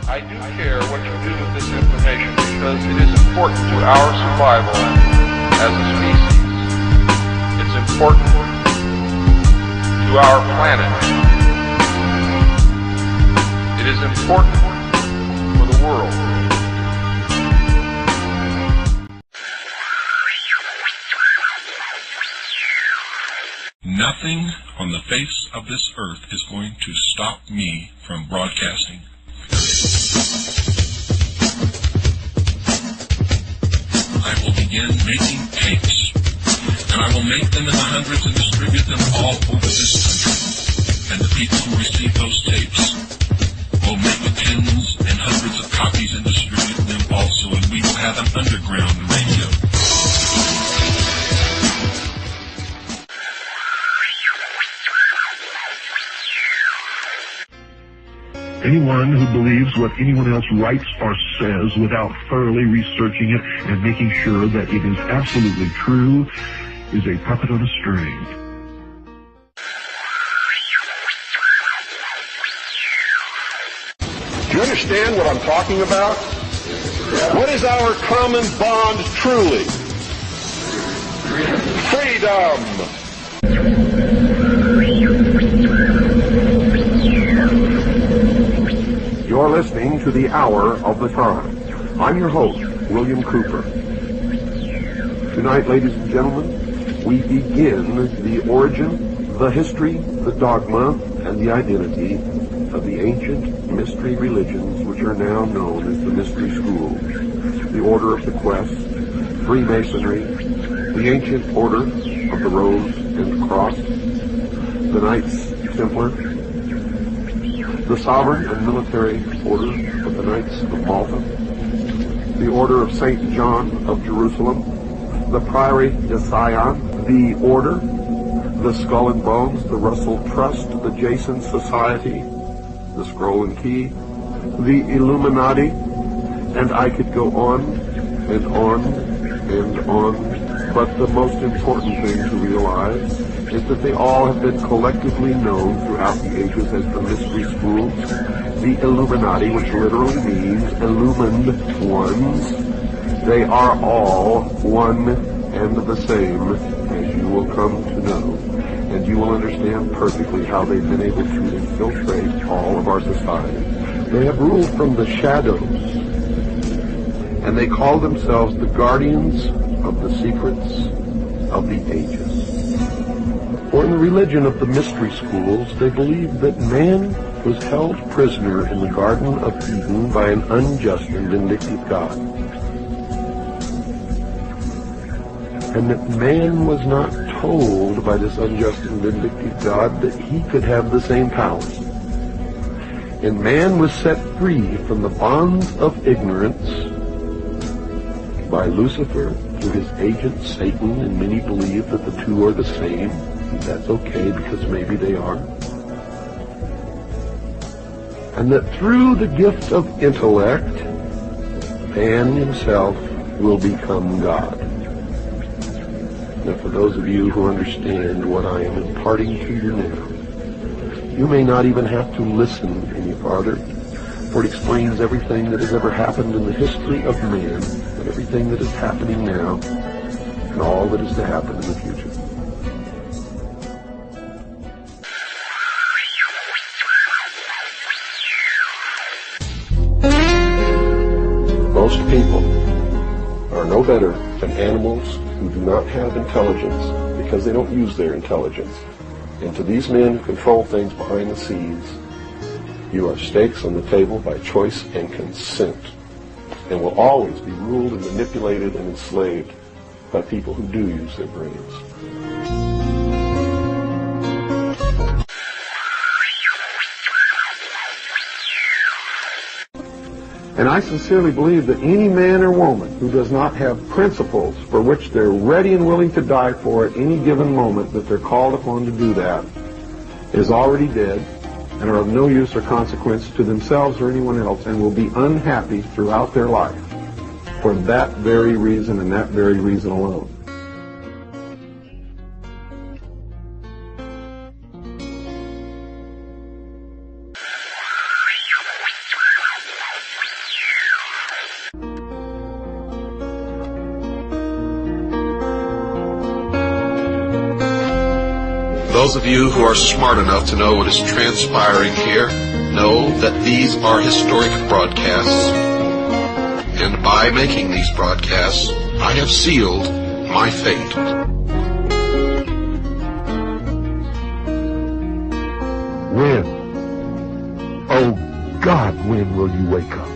I do care what you do with this information because it is important to our survival as a species. It's important to our planet. It is important for the world. Nothing on the face of this earth is going to stop me from broadcasting. I will begin making tapes, and I will make them in the hundreds and distribute them all over this country. And the people who receive those tapes will make tens and hundreds of copies and distribute them also, and we will have an underground radio. Anyone who believes what anyone else writes or says without thoroughly researching it and making sure that it is absolutely true is a puppet on a string. Do you understand what I'm talking about? What is our common bond truly? Freedom! You're listening to The Hour of the Time. I'm your host, William Cooper. Tonight, ladies and gentlemen, we begin the origin, the history, the dogma, and the identity of the ancient mystery religions which are now known as the mystery schools. The Order of the Quest, Freemasonry, the ancient Order of the Rose and Cross, the Knights Templar, the Sovereign and Military Order of the Knights of Malta, the Order of St. John of Jerusalem, the Priory de Sion, the Order, the Skull and Bones, the Russell Trust, the Jason Society, the Scroll and Key, the Illuminati, and I could go on and on and on. But the most important thing to realize is that they all have been collectively known throughout the ages as the mystery schools. The Illuminati, which literally means illumined ones, they are all one and the same, as you will come to know. And you will understand perfectly how they've been able to infiltrate all of our society. They have ruled from the shadows, and they call themselves the guardians of the secrets of the ages. For in the religion of the mystery schools, they believed that man was held prisoner in the Garden of Eden by an unjust and vindictive God. And that man was not told by this unjust and vindictive God that he could have the same powers. And man was set free from the bonds of ignorance by Lucifer through his agent Satan, and many believe that the two are the same. That's okay, because maybe they are. And that through the gift of intellect, man himself will become God. Now, for those of you who understand what I am imparting to you now, you may not even have to listen any farther, for it explains everything that has ever happened in the history of man, and everything that is happening now, and all that is to happen in the future. Most people are no better than animals who do not have intelligence because they don't use their intelligence. And to these men who control things behind the scenes, you are stakes on the table by choice and consent, and will always be ruled and manipulated and enslaved by people who do use their brains. And I sincerely believe that any man or woman who does not have principles for which they're ready and willing to die for at any given moment that they're called upon to do that is already dead and are of no use or consequence to themselves or anyone else, and will be unhappy throughout their life for that very reason and that very reason alone. Those of you who are smart enough to know what is transpiring here know that these are historic broadcasts, and by making these broadcasts, I have sealed my fate. When? Oh God, when will you wake up?